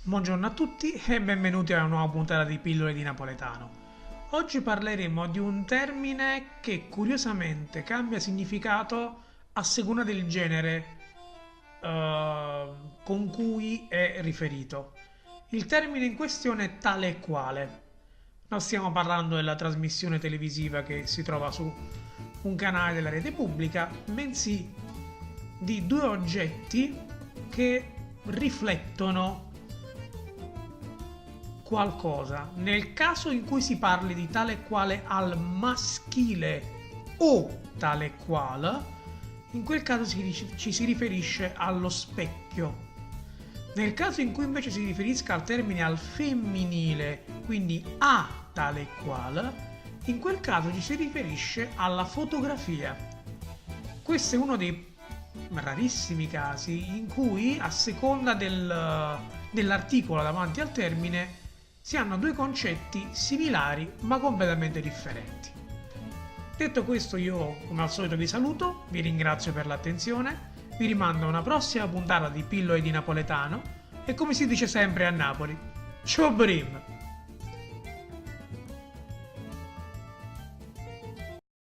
Buongiorno a tutti e benvenuti a una nuova puntata di Pillole di Napoletano. Oggi parleremo di un termine che curiosamente cambia significato a seconda del genere con cui è riferito. Il termine in questione è tale e quale. Non stiamo parlando della trasmissione televisiva che si trova su un canale della rete pubblica, bensì di due oggetti che riflettono qualcosa. Nel caso in cui si parli di tale e quale al maschile o tale e quale, in quel caso ci si riferisce allo specchio. Nel caso in cui invece si riferisca al termine al femminile, quindi a tale e quale, in quel caso ci si riferisce alla fotografia. Questo è uno dei rarissimi casi in cui, a seconda dell'articolo davanti al termine, si hanno due concetti similari ma completamente differenti. Detto questo, io come al solito vi saluto, vi ringrazio per l'attenzione, vi rimando a una prossima puntata di Pillole di Napoletano e, come si dice sempre a Napoli, ciao Brim!